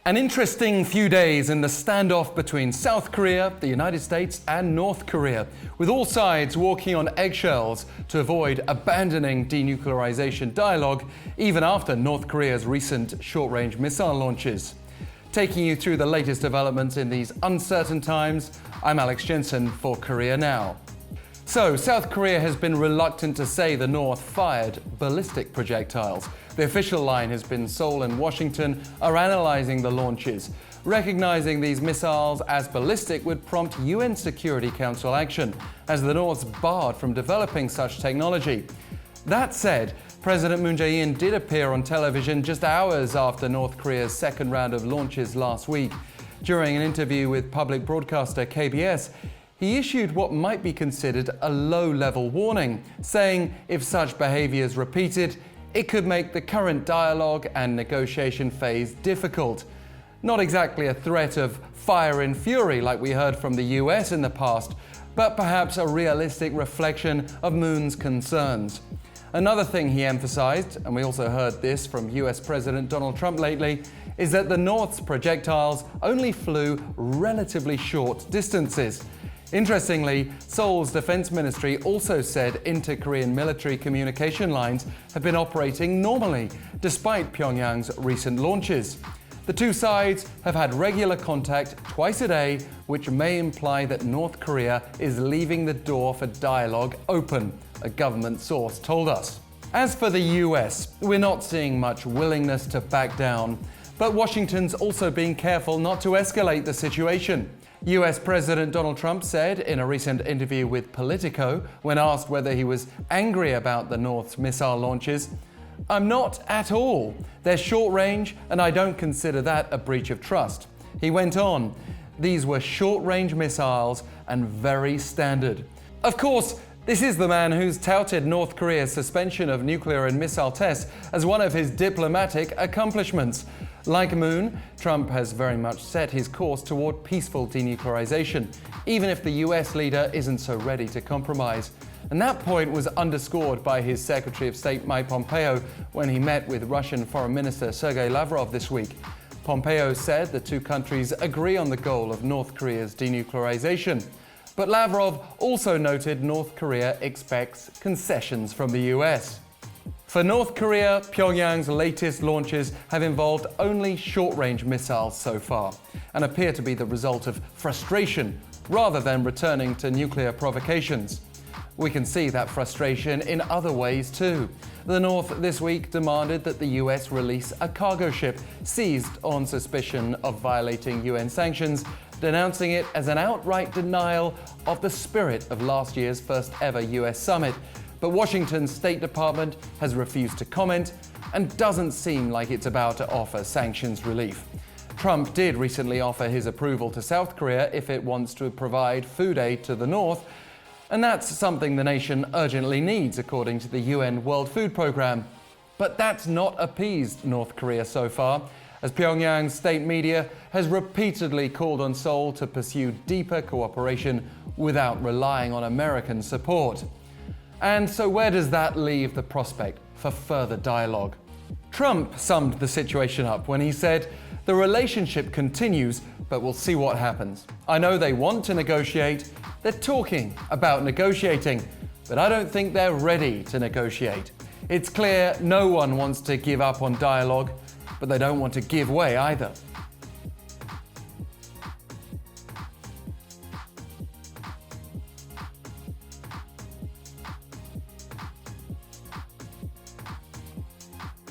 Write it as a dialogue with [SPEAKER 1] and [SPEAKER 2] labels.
[SPEAKER 1] An interesting few days in the standoff between South Korea, the United States and North Korea, with all sides walking on eggshells to avoid abandoning denuclearization dialogue even after North Korea's recent short-range missile launches. Taking you through the latest developments in these uncertain times, I'm Alex Jensen for Korea Now. So, South Korea has been reluctant to say the North fired ballistic projectiles. The official line has been Seoul and Washington are analyzing the launches. Recognizing these missiles as ballistic would prompt UN Security Council action, as the North's barred from developing such technology. That said, President Jae-in did appear on television just hours after North Korea's second round of launches last week. During an interview with public broadcaster KBS, he issued what might be considered a low-level warning, saying if such behavior is repeated, it could make the current dialogue and negotiation phase difficult. Not exactly a threat of fire and fury like we heard from the US in the past, but perhaps a realistic reflection of Moon's concerns. Another thing he emphasized, and we also heard this from US President Donald Trump lately, is that the North's projectiles only flew relatively short distances. Interestingly, Seoul's defense ministry also said inter-Korean military communication lines have been operating normally, despite Pyongyang's recent launches. The two sides have had regular contact twice a day, which may imply that North Korea is leaving the door for dialogue open, a government source told us. As for the US, we're not seeing much willingness to back down, but Washington's also being careful not to escalate the situation. US President Donald Trump said in a recent interview with Politico, when asked whether he was angry about the North's missile launches, "I'm not at all. They're short range and I don't consider that a breach of trust." He went on, "These were short-range missiles and very standard." Of course, this is the man who's touted North Korea's suspension of nuclear and missile tests as one of his diplomatic accomplishments. Like Moon, Trump has very much set his course toward peaceful denuclearization, even if the US leader isn't so ready to compromise. And that point was underscored by his Secretary of State Mike Pompeo when he met with Russian Foreign Minister Sergei Lavrov this week. Pompeo said the two countries agree on the goal of North Korea's denuclearization. But Lavrov also noted North Korea expects concessions from the US. For North Korea, Pyongyang's latest launches have involved only short-range missiles so far and appear to be the result of frustration rather than returning to nuclear provocations. We can see that frustration in other ways too. The North this week demanded that the US release a cargo ship seized on suspicion of violating UN sanctions, denouncing it as an outright denial of the spirit of last year's first ever US summit. But Washington's State Department has refused to comment and doesn't seem like it's about to offer sanctions relief. Trump did recently offer his approval to South Korea if it wants to provide food aid to the North, and that's something the nation urgently needs according to the UN World Food Programme. But that's not appeased North Korea so far, as Pyongyang's state media has repeatedly called on Seoul to pursue deeper cooperation without relying on American support. And so where does that leave the prospect for further dialogue? Trump summed the situation up when he said, "The relationship continues, but we'll see what happens. I know they want to negotiate. They're talking about negotiating, but I don't think they're ready to negotiate. It's clear no one wants to give up on dialogue, but they don't want to give way either."